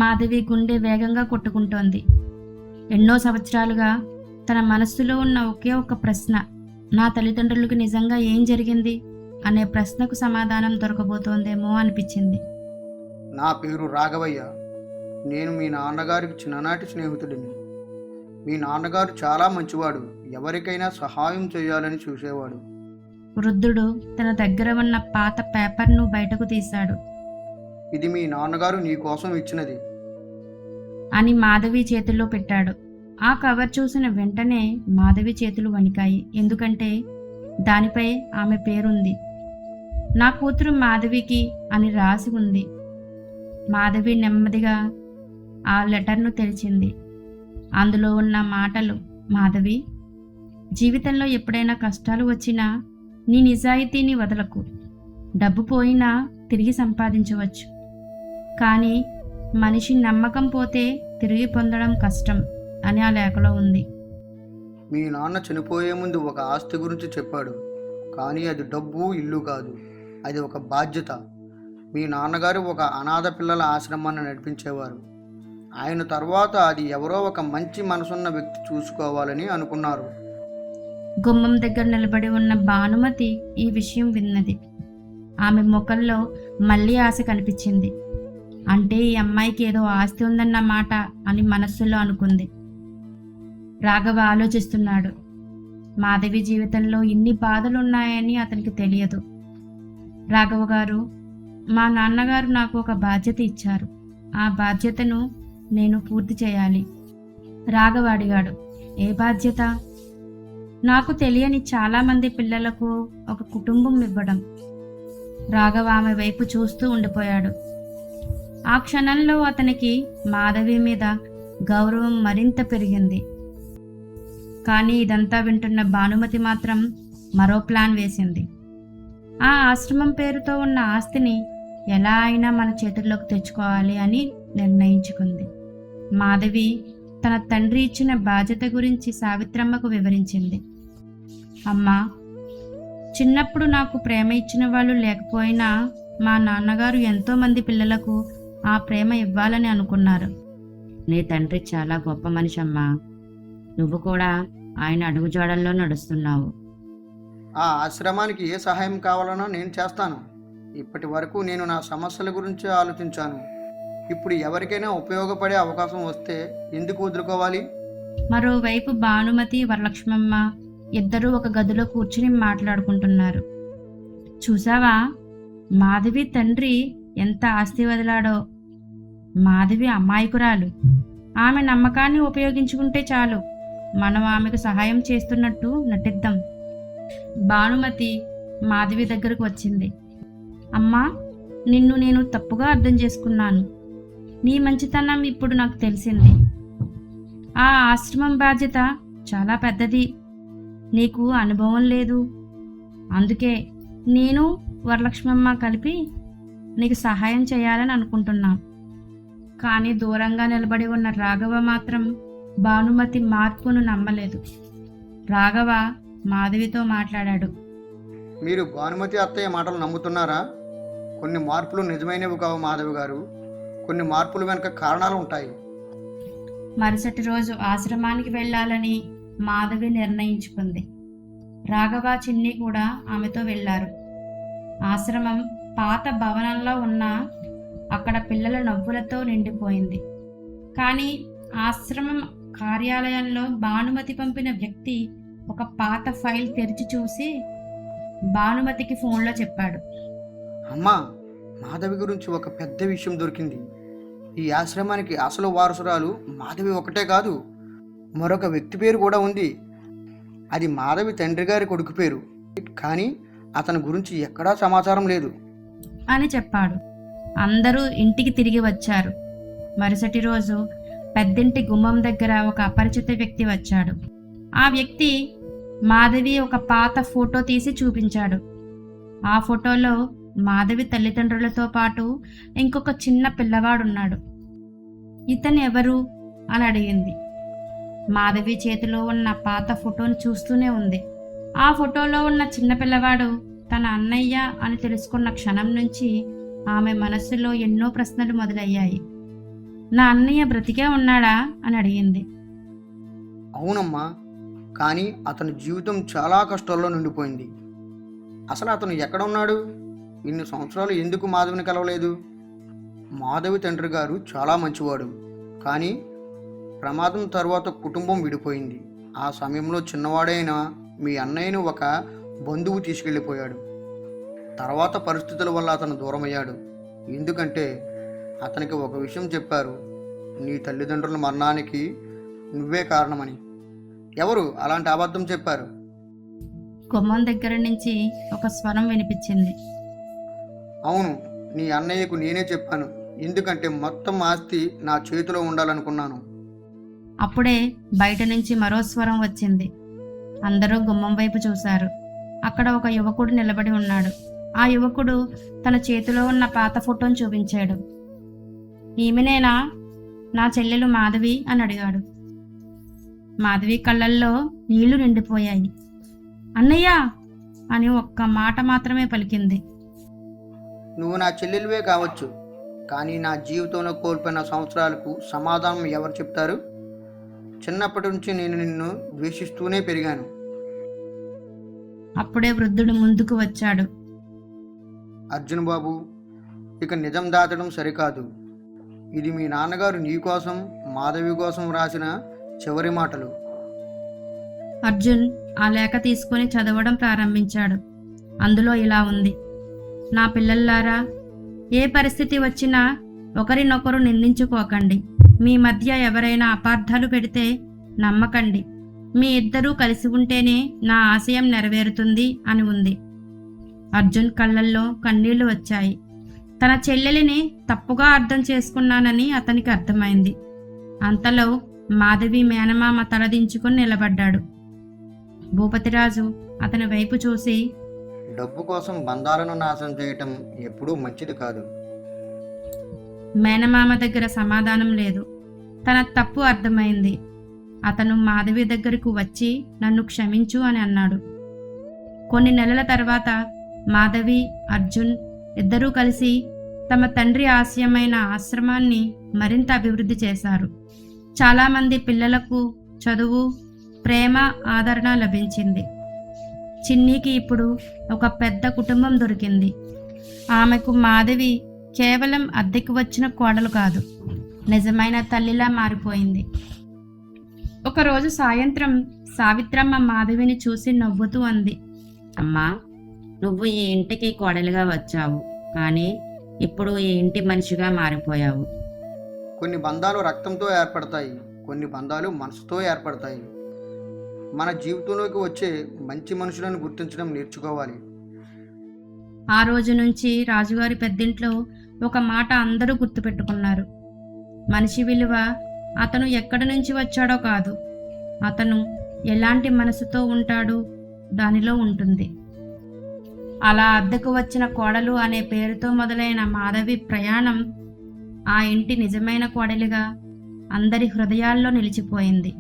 మాధవి గుండె వేగంగా కొట్టుకుంటోంది. ఎన్నో సంవత్సరాలుగా తన మనస్సులో ఉన్న ఒకే ఒక ప్రశ్న, నా తల్లిదండ్రులకు నిజంగా ఏం జరిగింది అనే ప్రశ్నకు సమాధానం దొరకబోతోందేమో అనిపించింది. నా పేరు రాఘవయ్య. నేను మీ నాన్నగారికి చిన్ననాటి స్నేహితుడిని. మీ నాన్నగారు చాలా మంచివాడు. ఎవరికైనా సహాయం చేయాలని చూసేవాడు. వృద్ధుడు తన దగ్గర ఉన్న పాత పేపర్ను బయటకు తీశాడు. ఇది మీ నాన్నగారు నీ కోసం ఇచ్చినది అని మాధవి చేతుల్లో పెట్టాడు. ఆ కవర్ చూసిన వెంటనే మాధవి చేతులు వణికాయి. ఎందుకంటే దానిపై ఆమె పేరుంది. నా కూతురు మాధవికి అని రాసి ఉంది. మాధవి నెమ్మదిగా ఆ లెటర్ను తెరిచింది. అందులో ఉన్న మాటలు, మాధవి, జీవితంలో ఎప్పుడైనా కష్టాలు వచ్చినా నీ నిజాయితీని వదలకు. డబ్బు పోయినా తిరిగి సంపాదించవచ్చు, కానీ మనిషి నమ్మకం పోతే తిరిగి పొందడం కష్టం అని ఆ లేఖలో ఉంది. మీ నాన్న చనిపోయే ముందు ఒక ఆస్తి గురించి చెప్పాడు, కానీ అది డబ్బు, ఇల్లు కాదు. అది ఒక బాధ్యత. మీ నాన్నగారు ఒక అనాథ పిల్లల ఆశ్రమాన్ని నడిపించేవారు. ఆయన తర్వాత అది ఎవరో ఒక మంచి మనసున్న వ్యక్తి చూసుకోవాలని అనుకున్నారు. గుమ్మం దగ్గర నిలబడి ఉన్న భానుమతి ఈ విషయం విన్నది. ఆమె ముఖంలో మళ్ళీ ఆశ కనిపించింది. అంటే ఈ అమ్మాయికి ఏదో ఆస్తి ఉందన్న మాట అని మనస్సులో అనుకుంది. రాఘవ ఆలోచిస్తున్నాడు. మాధవి జీవితంలో ఇన్ని బాధలున్నాయని అతనికి తెలియదు. రాఘవ గారు, మా నాన్నగారు నాకు ఒక బాధ్యత ఇచ్చారు. ఆ బాధ్యతను నేను పూర్తి చేయాలి. రాఘవ అడిగాడు, ఏ బాధ్యత? నాకు తెలియని చాలామంది పిల్లలకు ఒక కుటుంబం ఇవ్వడం. రాఘవ ఆమె వైపు చూస్తూ ఉండిపోయాడు. ఆ క్షణంలో అతనికి మాధవి మీద గౌరవం మరింత పెరిగింది. కానీ ఇదంతా వింటున్న భానుమతి మాత్రం మరో ప్లాన్ వేసింది. ఆ ఆశ్రమం పేరుతో ఉన్న ఆస్తిని ఎలా అయినా మన చేతుల్లోకి తెచ్చుకోవాలి అని నిర్ణయించుకుంది. మాధవి తన తండ్రి ఇచ్చిన బాధ్యత గురించి సావిత్రమ్మకు వివరించింది. అమ్మా, చిన్నప్పుడు నాకు ప్రేమ ఇచ్చిన వాళ్ళు లేకపోయినా మా నాన్నగారు ఎంతోమంది పిల్లలకు ఆ ప్రేమ ఇవ్వాలని అనుకున్నారు. నీ తండ్రి చాలా గొప్ప మనిషి అమ్మా. నువ్వు కూడా ఆయన అడుగుజాడల్లో నడుస్తున్నావు. ఆ ఆశ్రమానికి ఏ సహాయం కావాలన్నా నేను చేస్తాను. ఇప్పటి వరకు నేను నా సమస్యల గురించి ఆలోచించాను. ఇప్పుడు ఎవరికైనా ఉపయోగపడే అవకాశం వస్తే ఎందుకు వదులుకోవాలి? మరోవైపు భానుమతి, వరలక్ష్మమ్మ ఇద్దరూ ఒక గదిలో కూర్చుని మాట్లాడుకుంటున్నారు. చూసావా, మాధవి తండ్రి ఎంత ఆస్తి వదిలాడో. మాధవి అమాయకురాలు. ఆమె నమ్మకాన్ని ఉపయోగించుకుంటే చాలు. మనం ఆమెకు సహాయం చేస్తున్నట్టు నటిద్దాం. భానుమతి మాధవి దగ్గరకు వచ్చింది. అమ్మా, నిన్ను నేను తప్పుగా అర్థం చేసుకున్నాను. నీ మంచితనం ఇప్పుడు నాకు తెలిసింది. ఆ ఆశ్రమం బాధ్యత చాలా పెద్దది. నీకు అనుభవం లేదు. అందుకే నేను, వరలక్ష్మమ్మ కలిపి నీకు సహాయం చేయాలని అనుకుంటున్నాం. కానీ దూరంగా నిలబడి ఉన్న రాఘవ మాత్రం భానుమతి మార్పును నమ్మలేదు. రాఘవ మాధవితో మాట్లాడాడు. మీరు భానుమతి అత్తయ్య మాటలు నమ్ముతున్నారా? కొన్ని మార్పులు నిజమైనవి కావు మాధవి గారు. కొన్ని మార్పులు వెనుక కారణాలు ఉంటాయి. మరుసటి రోజు ఆశ్రమానికి వెళ్ళాలని మాధవి నిర్ణయించుకుంది. రాఘవ, చిన్ని కూడా ఆమెతో వెళ్ళారు. ఆశ్రమం పాత భవనంలో ఉన్న అక్కడ పిల్లల నవ్వులతో నిండిపోయింది. కానీ ఆశ్రమం కార్యాలయంలో భానుమతి పంపిన వ్యక్తి ఒక పాత ఫైల్ తెరిచి చూసి భానుమతికి ఫోన్లో చెప్పాడు. అమ్మా, మాధవి గురించి ఒక పెద్ద విషయం దొరికింది. ఈ ఆశ్రమానికి అసలు వారసురాలు మాధవి ఒకటే కాదు, మరొక వ్యక్తి పేరు కూడా ఉంది. అది మాధవి తండ్రి గారి కొడుకు పేరు, కానీ అతని గురించి ఎక్కడా సమాచారం లేదు అని చెప్పాడు. అందరూ ఇంటికి తిరిగి వచ్చారు. మరుసటి రోజు పెద్దింటి గుమ్మం దగ్గర ఒక అపరిచిత వ్యక్తి వచ్చాడు. ఆ వ్యక్తి మాధవి ఒక పాత ఫోటో తీసి చూపించాడు. ఆ ఫోటోలో మాధవి తల్లిదండ్రులతో పాటు ఇంకొక చిన్న పిల్లవాడున్నాడు. ఇతను ఎవరు అని అడిగింది. మాధవి చేతిలో ఉన్న పాత ఫోటోను చూస్తూనే ఉంది. ఆ ఫోటోలో ఉన్న చిన్న పిల్లవాడు తన అన్నయ్య అని తెలుసుకున్న క్షణం నుంచి ఆమె మనస్సులో ఎన్నో ప్రశ్నలు మొదలయ్యాయి. నా అన్నయ్య బ్రతికే ఉన్నాడా అని అడిగింది. అవునమ్మా, కానీ అతని జీవితం చాలా కష్టాల్లో నిండిపోయింది. అసలు అతను ఎక్కడ ఉన్నాడు? ఇన్ని సంవత్సరాలు ఎందుకు మాధవిని కలవలేదు? మాధవి తండ్రి గారు చాలా మంచివాడు, కానీ ప్రమాదం తర్వాత కుటుంబం విడిపోయింది. ఆ సమయంలో చిన్నవాడైన మీ అన్నయ్యను ఒక బంధువు తీసుకెళ్ళిపోయాడు. తర్వాత పరిస్థితుల వల్ల అతను దూరమయ్యాడు. ఎందుకంటే అతనికి ఒక విషయం చెప్పారు, నీ తల్లిదండ్రుల మరణానికి నువ్వే కారణమని. ఎవరు అలాంటి అబద్ధం చెప్పారు? గుమ్మం దగ్గర నుంచి ఒక స్వరం వినిపించింది. అవును, నీ అన్నయ్యకు నేనే చెప్పాను. ఎందుకంటే మొత్తం ఆస్తి నా చేతిలో ఉండాలనుకున్నాను. అప్పుడే బయట నుంచి మరో స్వరం వచ్చింది. అందరూ గుమ్మం వైపు చూశారు. అక్కడ ఒక యువకుడు నిలబడి ఉన్నాడు. ఆ యువకుడు తన చేతిలో ఉన్న పాత ఫోటోను చూపించాడు. ఈమెనేనా నా చెల్లెలు మాధవి అని అడిగాడు. మాధవి కళ్ళల్లో నీళ్లు నిండిపోయాయి. అన్నయ్య అని ఒక్క మాట మాత్రమే పలికింది. నువ్వు నా చెల్లెలివే కావచ్చు, కానీ నా జీవితంలో కోల్పోయిన సంవత్సరాలకు సమాధానం ఎవరు చెప్తారు? చిన్నప్పటి నుంచి నేను నిన్ను ద్వేషిస్తూనే పెరిగాను. అప్పుడే వృద్ధుడు ముందుకు వచ్చాడు. అర్జున్ బాబు, ఇక నిజం దాచడం సరికాదు. ఇది మీ నాన్నగారు నీ కోసం, మాధవి కోసం రాసిన చివరి మాటలు. అర్జున్ ఆ లేఖ తీసుకొని చదవడం ప్రారంభించాడు. అందులో ఇలా ఉంది. నా పిల్లల్లారా, ఏ పరిస్థితి వచ్చినా ఒకరినొకరు నిందించుకోకండి. మీ మధ్య ఎవరైనా అపార్థాలు పెడితే నమ్మకండి. మీ ఇద్దరూ కలిసి ఉంటేనే నా ఆశయం నెరవేరుతుంది అని ఉంది. అర్జున్ కళ్ళల్లో కన్నీళ్లు వచ్చాయి. తన చెల్లెలిని తప్పుగా అర్థం చేసుకున్నానని అతనికి అర్థమైంది. అంతలో మాధవి మేనమామ తలదించుకుని నిలబడ్డాడు. భూపతిరాజు అతని వైపు చూసి, డబ్బు కోసం బంధాలను నాశనం చేయటం ఎప్పుడూ మంచిది కాదు. మేనమామ దగ్గర సమాధానం లేదు. తన తప్పు అర్థమైంది. అతను మాధవి దగ్గరకు వచ్చి నన్ను క్షమించు అని అన్నాడు. కొన్ని నెలల తర్వాత మాధవి, అర్జున్ ఇద్దరూ కలిసి తమ తండ్రి ఆశయమైన ఆశ్రమాన్ని మరింత అభివృద్ధి చేశారు. చాలామంది పిల్లలకు చదువు, ప్రేమ, ఆదరణ లభించింది. చిన్నీకి ఇప్పుడు ఒక పెద్ద కుటుంబం దొరికింది. ఆమెకు మాధవి కేవలం అద్దెకు వచ్చిన కోడలు కాదు, నిజమైన తల్లిలా మారిపోయింది. ఒకరోజు సాయంత్రం సావిత్రమ్మ మాధవిని చూసి నవ్వుతూ అంది. అమ్మా, నువ్వు ఈ ఇంటికి కోడలిగా వచ్చావు, కానీ ఇప్పుడు ఈ ఇంటి మనిషిగా మారిపోయావు. కొన్ని బంధాలు రక్తంతో ఏర్పడతాయి, కొన్ని బంధాలు మనసుతో ఏర్పడతాయి. మన జీవితంలోకి వచ్చే మంచి మనుషులను గుర్తించడం నేర్చుకోవాలి. ఆ రోజు నుంచి రాజుగారి పెద్దింట్లో ఒక మాట అందరూ గుర్తుపెట్టుకున్నారు. మనిషి విలువ అతను ఎక్కడి నుంచి వచ్చాడో కాదు, అతను ఎలాంటి మనసుతో ఉంటాడు దానిలో ఉంటుంది. అలా అద్దెకు వచ్చిన కోడలు అనే పేరుతో మొదలైన మాధవి ప్రయాణం ఆ ఇంటి నిజమైన కోడలిగా అందరి హృదయాల్లో నిలిచిపోయింది.